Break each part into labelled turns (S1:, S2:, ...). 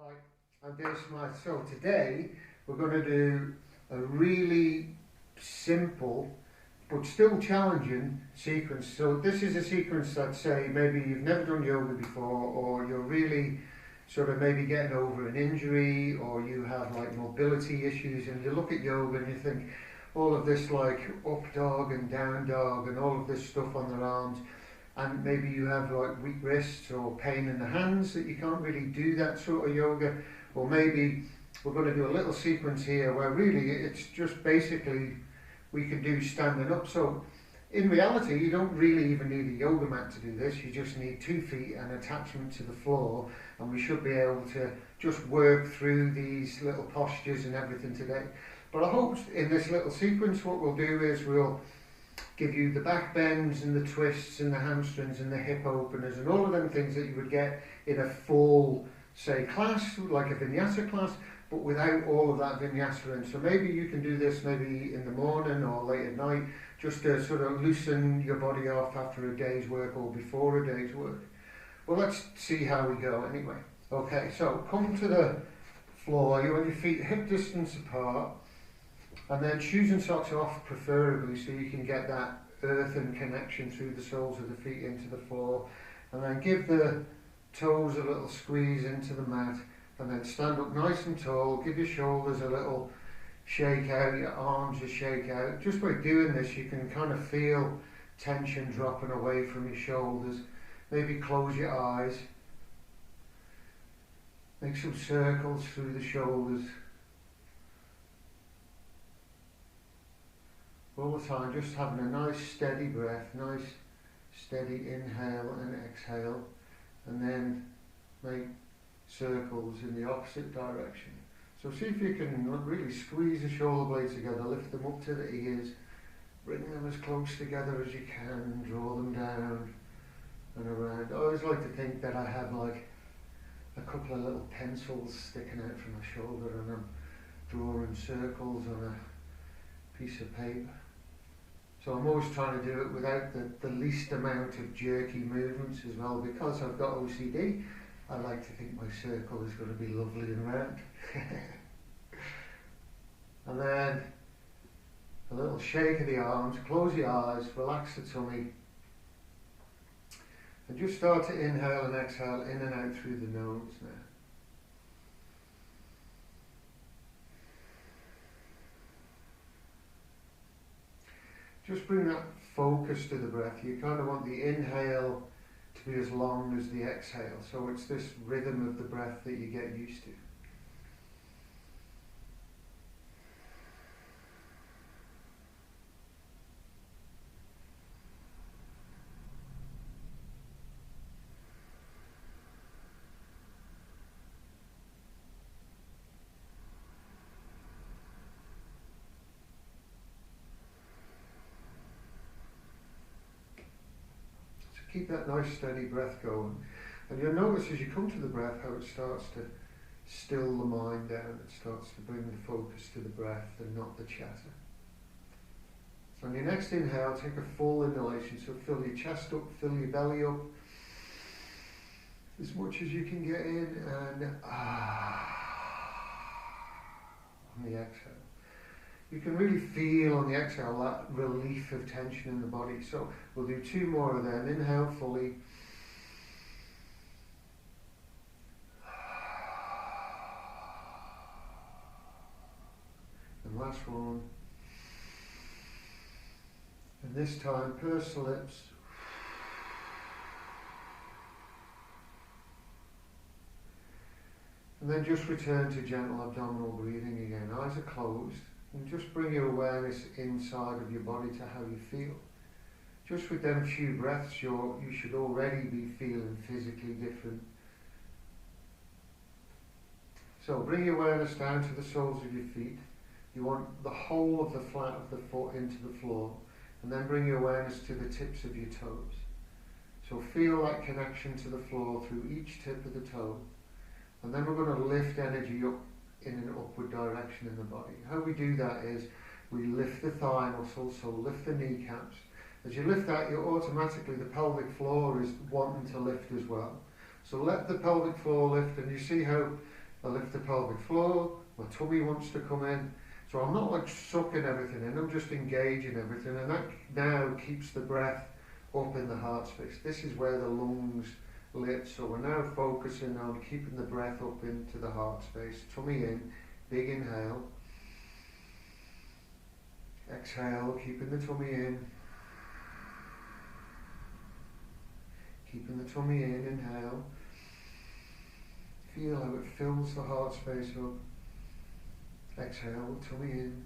S1: Hi, I'm Dave Smyth. So today we're going to do a really simple but still challenging sequence. So this is a sequence that, say, maybe you've never done yoga before, or you're really sort of maybe getting over an injury, or you have like mobility issues, and you look at yoga and you think all of this like up dog and down dog and all of this stuff on their arms, and maybe you have like weak wrists or pain in the hands that you can't really do that sort of yoga, or maybe we're going to do a little sequence here where really it's just basically we can do standing up. So in reality you don't really even need a yoga mat to do this, you just need 2 feet and attachment to the floor, and we should be able to just work through these little postures and everything today. But I hope in this little sequence what we'll do is we'll give you the back bends and the twists and the hamstrings and the hip openers and all of them things that you would get in a full, say, class, like a vinyasa class, but without all of that vinyasa in. So maybe you can do this maybe in the morning or late at night, just to sort of loosen your body off after a day's work or before a day's work. Well, let's see how we go anyway. Okay, so come to the floor, you want your feet hip distance apart, and then shoes and socks off preferably, so you can get that earthen connection through the soles of the feet into the floor, and then give the toes a little squeeze into the mat, and then stand up nice and tall, give your shoulders a little shake out, your arms a shake out. Just by doing this you can kind of feel tension dropping away from your shoulders. Maybe close your eyes, make some circles through the shoulders. All the time just having a nice steady breath, nice steady inhale and exhale, and then make circles in the opposite direction. So see if you can really squeeze the shoulder blades together, lift them up to the ears, bring them as close together as you can, draw them down and around. I always like to think that I have like a couple of little pencils sticking out from my shoulder and I'm drawing circles on a piece of paper. So I'm always trying to do it without the least amount of jerky movements as well. Because I've got OCD, I like to think my circle is going to be lovely and round. And then a little shake of the arms, close your eyes, relax the tummy, and just start to inhale and exhale in and out through the nose now. Just bring that focus to the breath. You kind of want the inhale to be as long as the exhale. So it's this rhythm of the breath that you get used to. Keep that nice steady breath going, and you'll notice as you come to the breath how it starts to still the mind down. It starts to bring the focus to the breath and not the chatter. So on your next inhale, take a full inhalation, so fill your chest up, fill your belly up as much as you can get in, and on the exhale. You can really feel on the exhale that relief of tension in the body. So we'll do 2 more of them. Inhale fully. And last one. And this time, purse the lips. And then just return to gentle abdominal breathing again. Eyes are closed. And just bring your awareness inside of your body to how you feel. Just with them few breaths, you should already be feeling physically different. So bring your awareness down to the soles of your feet. You want the whole of the flat of the foot into the floor. And then bring your awareness to the tips of your toes. So feel that connection to the floor through each tip of the toe. And then we're going to lift energy up in an upward direction in the body. How we do that is we lift the thigh muscles, so lift the kneecaps. As you lift that, automatically the pelvic floor is wanting to lift as well. So let the pelvic floor lift, and you see how I lift the pelvic floor, my tummy wants to come in. So I'm not like sucking everything in, I'm just engaging everything, and that now keeps the breath up in the heart space. This is where the lungs lit, so we're now focusing on keeping the breath up into the heart space. Tummy in, big inhale. Exhale, keeping the tummy in. Keeping the tummy in, inhale. Feel how it fills the heart space up. Exhale, tummy in.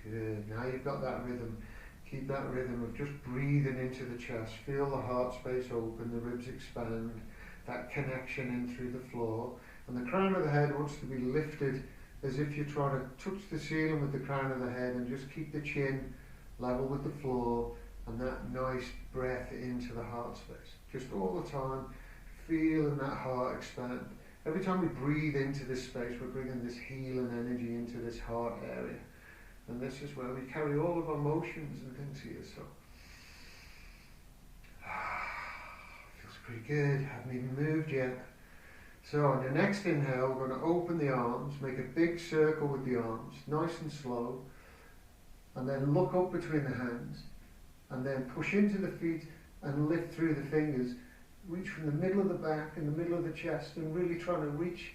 S1: Good. Now you've got that rhythm. Keep that rhythm of just breathing into the chest. Feel the heart space open, the ribs expand, that connection in through the floor. And the crown of the head wants to be lifted as if you're trying to touch the ceiling with the crown of the head, and just keep the chin level with the floor, and that nice breath into the heart space. Just all the time, feeling that heart expand. Every time we breathe into this space, we're bringing this healing energy into this heart area. And this is where we carry all of our emotions and things here. So, feels pretty good. Haven't even moved yet. So on the next inhale, we're going to open the arms, make a big circle with the arms, nice and slow. And then look up between the hands. And then push into the feet and lift through the fingers. Reach from the middle of the back and the middle of the chest, and really trying to reach.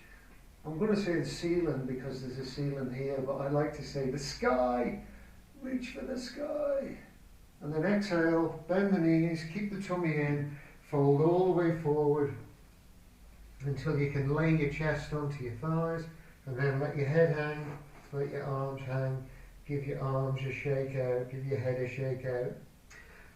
S1: I'm going to say the ceiling because there's a ceiling here, but I like to say the sky. Reach for the sky. And then exhale, bend the knees, keep the tummy in, fold all the way forward until you can lay your chest onto your thighs, and then let your head hang, let your arms hang, give your arms a shake out, give your head a shake out.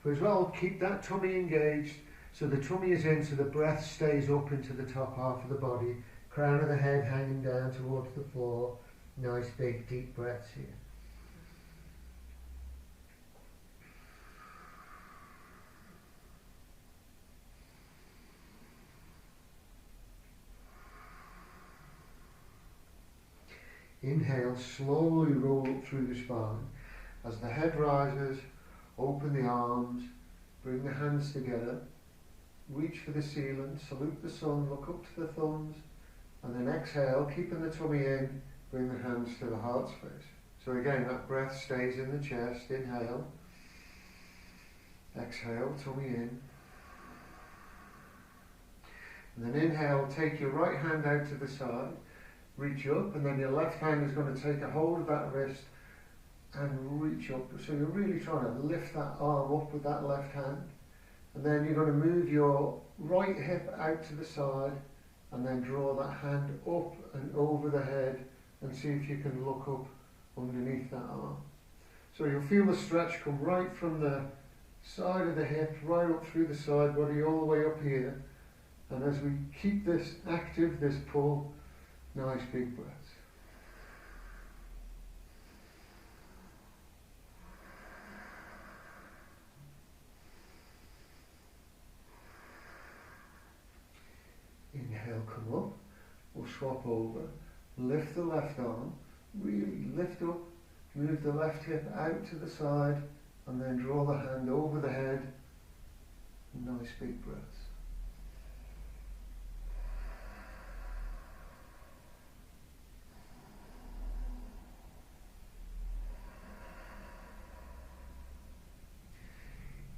S1: But as well, keep that tummy engaged. So the tummy is in, so the breath stays up into the top half of the body. Crown of the head hanging down towards the floor. Nice big deep breaths here. Inhale, slowly roll up through the spine. As the head rises, open the arms, bring the hands together. Reach for the ceiling, salute the sun, look up to the thumbs, and then exhale, keeping the tummy in, bring the hands to the heart space. So again, that breath stays in the chest. Inhale, exhale, tummy in. And then inhale, take your right hand out to the side, reach up, and then your left hand is going to take a hold of that wrist and reach up. So you're really trying to lift that arm up with that left hand. And then you're going to move your right hip out to the side, and then draw that hand up and over the head, and see if you can look up underneath that arm. So you'll feel the stretch come right from the side of the hip, right up through the side body, all the way up here. And as we keep this active, this pull, nice big breaths. Inhale, come up. We'll swap over. Lift the left arm. Really lift up. Move the left hip out to the side, and then draw the hand over the head. Nice big breaths.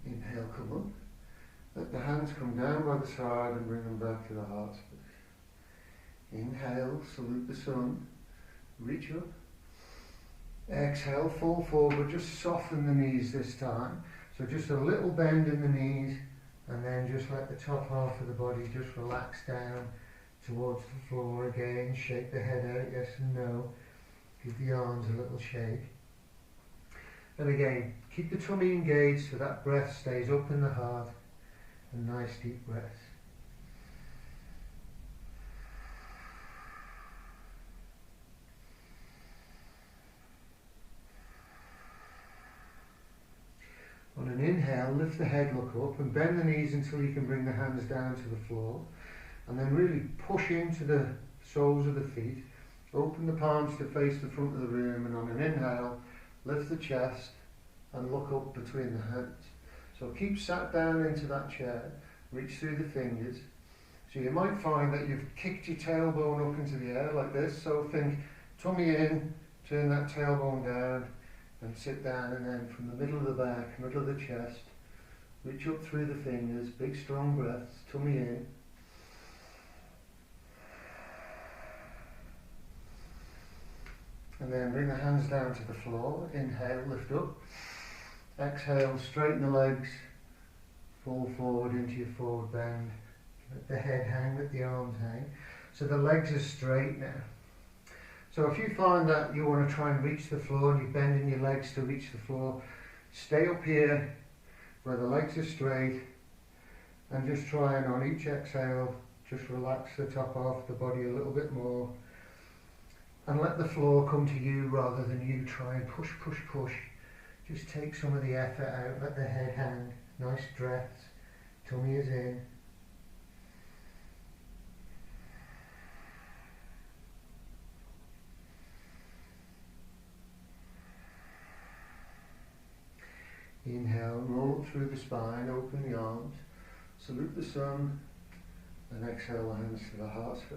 S1: Inhale, come up. Let the hands come down by the side and bring them back to the heart space. Inhale, salute the sun, reach up. Exhale, fall forward, just soften the knees this time. So just a little bend in the knees, and then just let the top half of the body just relax down towards the floor again. Shake the head out, yes and no. Give the arms a little shake. And again, keep the tummy engaged so that breath stays up in the heart. And nice deep breaths. On an inhale, lift the head, look up, and bend the knees until you can bring the hands down to the floor. And then really push into the soles of the feet. Open the palms to face the front of the room, and on an inhale, lift the chest and look up between the hands. So keep sat down into that chair, reach through the fingers. As So you might find that you've kicked your tailbone up into the air like this. So think tummy in, turn that tailbone down and sit down, and then from the middle of the back, middle of the chest, reach up through the fingers, big strong breaths, tummy in. And then bring the hands down to the floor, inhale, lift up. Exhale, straighten the legs, fall forward into your forward bend. Let the head hang, let the arms hang. So the legs are straight now. So if you find that you want to try and reach the floor and you're bending your legs to reach the floor, stay up here where the legs are straight and just try and on each exhale, just relax the top of the body a little bit more and let the floor come to you rather than you try and push, push, push. Just take some of the effort out, let the head hang, nice breaths, tummy is in. Inhale, roll up through the spine, open the arms, salute the sun, and exhale the hands to the heart space.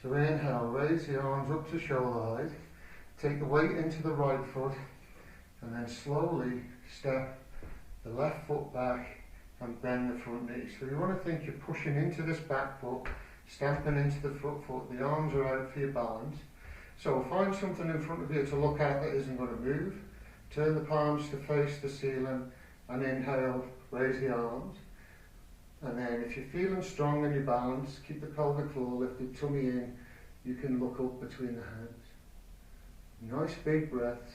S1: So inhale, raise the arms up to shoulder height, take the weight into the right foot, and then slowly step the left foot back and bend the front knee. So you want to think you're pushing into this back foot, stamping into the front foot, the arms are out for your balance. So find something in front of you to look at that isn't going to move. Turn the palms to face the ceiling and inhale, raise the arms. And then if you're feeling strong in your balance, keep the pelvic floor lifted, tummy in, you can look up between the hands. Nice big breaths.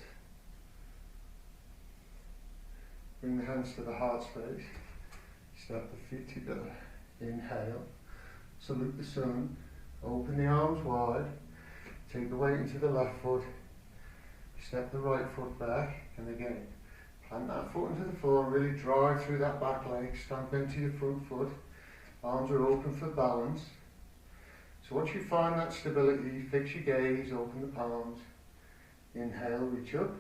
S1: Bring the hands to the heart space. Step the feet together. Inhale. Salute the sun. Open the arms wide. Take the weight into the left foot. Step the right foot back. And again, plant that foot into the floor. Really drive through that back leg. Stamp into your front foot. Arms are open for balance. So once you find that stability, fix your gaze, open the palms. Inhale, reach up.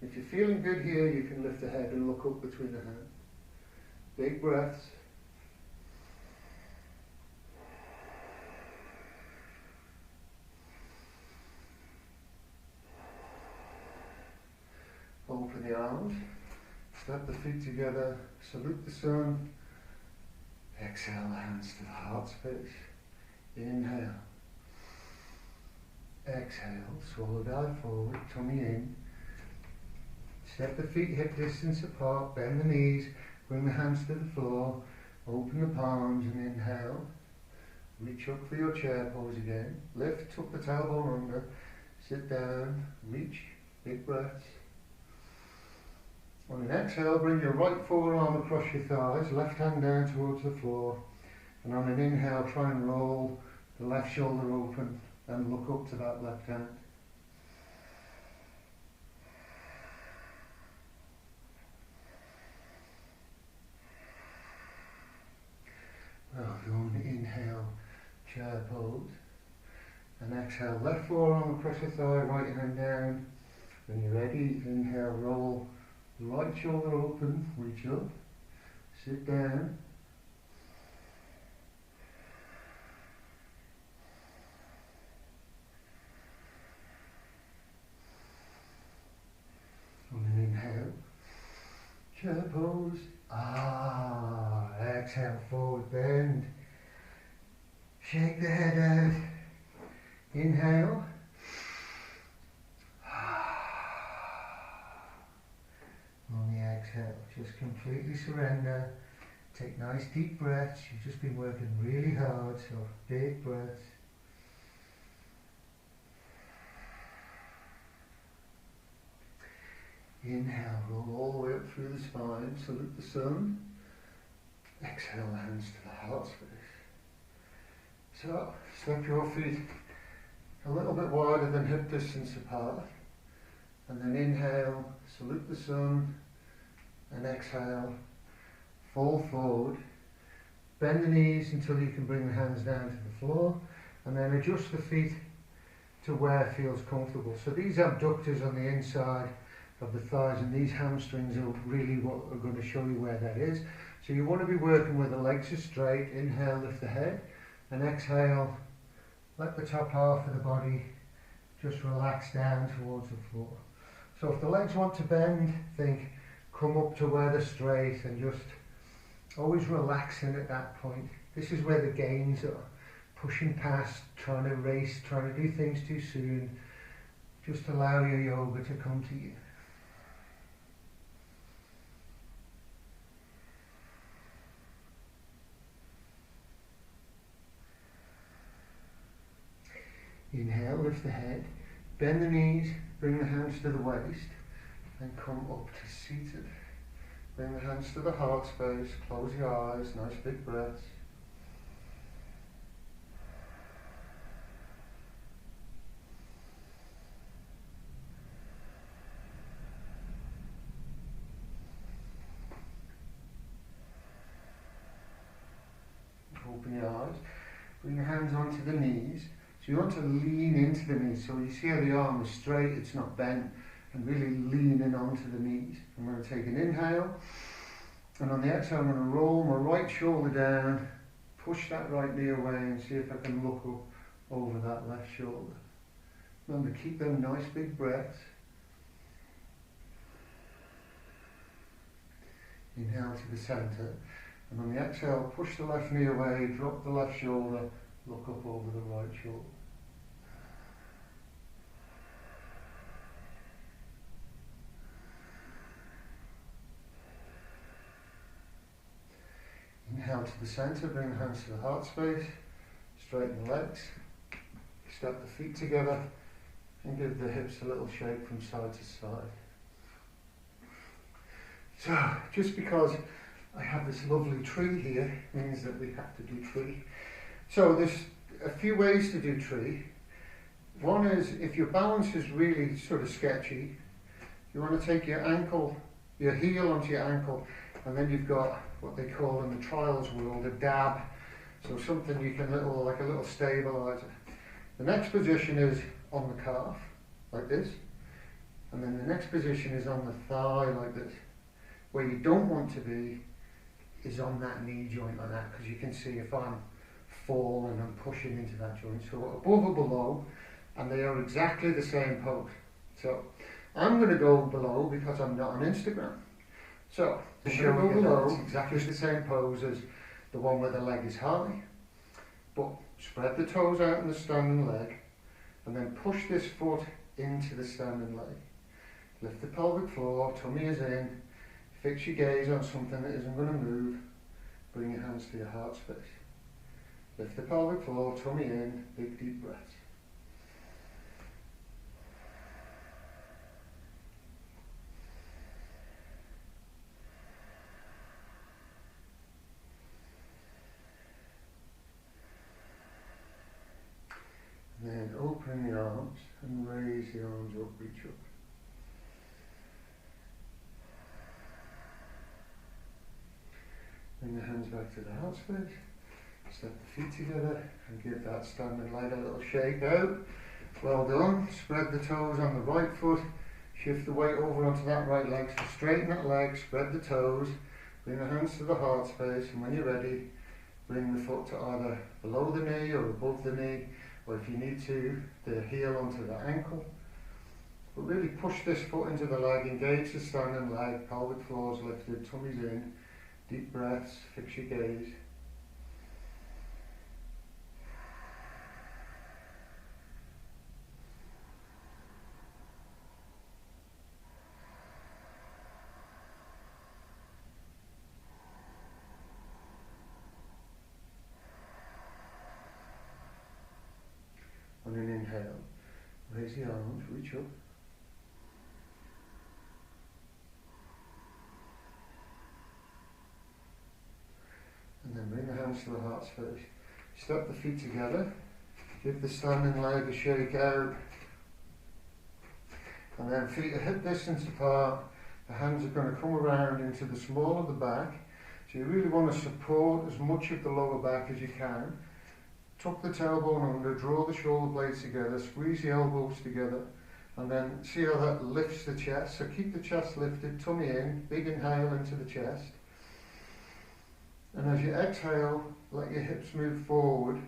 S1: If you're feeling good here, you can lift the head and look up between the hands. Big breaths. Open the arms. Step the feet together. Salute the sun. Exhale the hands to the heart space. Inhale. Exhale. Swallow dive forward. Tummy in. Step the feet hip distance apart, bend the knees, bring the hands to the floor, open the palms and inhale. Reach up for your chair pose again. Lift, tuck the tailbone under, sit down, reach, big breaths. On an exhale, bring your right forearm across your thighs, left hand down towards the floor. And on an inhale, try and roll the left shoulder open and look up to that left hand. Well done. Inhale, chair pose. And exhale, left forearm across the thigh, right hand down. When you're ready, inhale, roll the right shoulder open, reach up, sit down. On an inhale, chair pose. Exhale, forward bend. Shake the head out. Inhale. On the exhale, just completely surrender. Take nice deep breaths. You've just been working really hard, so big breaths. Inhale, roll all the way up through the spine, salute the sun. Exhale, hands to the heart space. So, step your feet a little bit wider than hip distance apart. And then inhale, salute the sun. And exhale, fall forward. Bend the knees until you can bring the hands down to the floor. And then adjust the feet to where it feels comfortable. So these abductors on the inside of the thighs, and these hamstrings are really what are going to show you where that is. So you want to be working where the legs are straight. Inhale, lift the head, and exhale, let the top half of the body just relax down towards the floor. So if the legs want to bend, think come up to where they're straight, and just always relaxing at that point. This is where the gains are. Pushing past, trying to race, trying to do things too soon. Just allow your yoga to come to you. Inhale, lift the head, bend the knees, bring the hands to the waist, and come up to seated. Bring the hands to the heart space, close your eyes, nice big breaths. Open your eyes, bring your hands onto the knees. So you want to lean into the knees. So you see how the arm is straight, it's not bent, and really lean in onto the knees. I'm going to take an inhale, and on the exhale I'm going to roll my right shoulder down, push that right knee away, and see if I can look up over that left shoulder. Remember, keep them nice big breaths. Inhale to the centre, and on the exhale push the left knee away, drop the left shoulder, look up over the right shoulder. Inhale to the centre, bring the hands to the heart space, straighten the legs, step the feet together, and give the hips a little shake from side to side. So, just because I have this lovely tree here means that we have to do tree. So there's a few ways to do tree. One is, if your balance is really sort of sketchy, you want to take your ankle, your heel onto your ankle, and then you've got what they call in the trials world a dab. So something you can like a little stabilizer. The next position is on the calf, like this. And then the next position is on the thigh, like this. Where you don't want to be is on that knee joint like that, because you can see if I'm falling and I'm pushing into that joint. So above or below, and they are exactly the same pose. So I'm going to go below because I'm not on Instagram. So I'm going to go below, it's exactly the same pose as the one where the leg is high. But spread the toes out in the standing leg, and then push this foot into the standing leg. Lift the pelvic floor, tummy is in. Fix your gaze on something that isn't going to move. Bring your hands to your heart space. Lift the pelvic floor, tummy in, big deep breaths. And then open the arms and raise the arms up, reach up. Bring the hands back to the heart space, step the feet together and give that standing leg a little shake out. Well done. Spread the toes on the right foot, shift the weight over onto that right leg, so straighten that leg, spread the toes, bring the hands to the heart space, and when you're ready, bring the foot to either below the knee or above the knee, or if you need to, the heel onto the ankle. But really push this foot into the leg, engage the standing leg, pelvic floor is lifted, tummy's in. Deep breaths, fix your gaze. On an inhale, raise the arms, reach up. And then bring the hands to the heart space. Step the feet together. Give the standing leg a shake out. And then feet are hip distance apart. The hands are going to come around into the small of the back. So you really want to support as much of the lower back as you can. Tuck the tailbone under, draw the shoulder blades together, squeeze the elbows together. And then see how that lifts the chest. So keep the chest lifted, tummy in, big inhale into the chest. And as you exhale, let your hips move forward.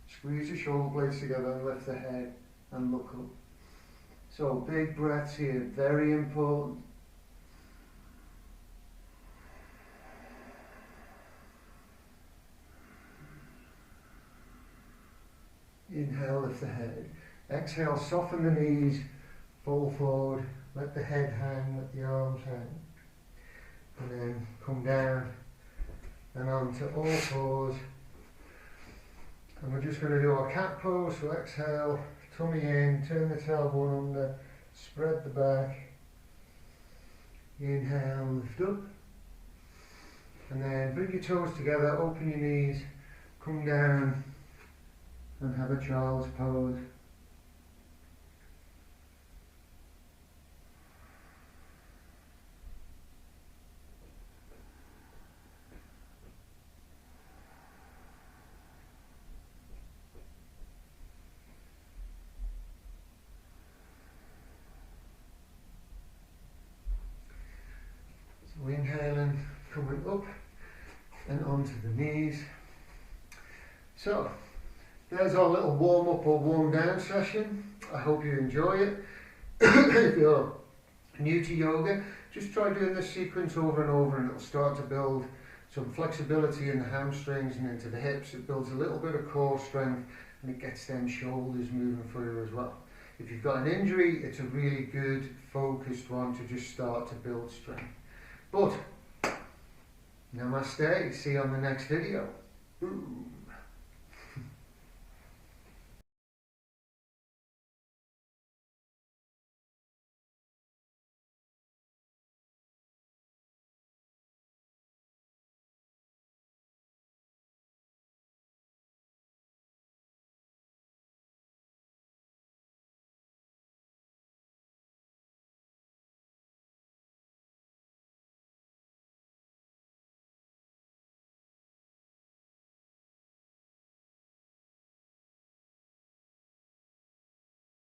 S1: Squeeze your shoulder blades together and lift the head and look up. So big breaths here, very important. Inhale, lift the head. Exhale, soften the knees, fall forward, let the head hang, let the arms hang. And then come down and onto all fours. And we're just going to do our cat pose, so exhale, tummy in, turn the tailbone under, spread the back. Inhale, lift up. And then bring your toes together, open your knees, come down and have a child's pose. So inhaling, coming up and onto the knees. So there's our little warm up or warm down session. I hope you enjoy it. If you're new to yoga, just try doing this sequence over and over and it'll start to build some flexibility in the hamstrings and into the hips. It builds a little bit of core strength and it gets them shoulders moving for you as well. If you've got an injury, it's a really good focused one to just start to build strength. But namaste, see you on the next video. Ooh.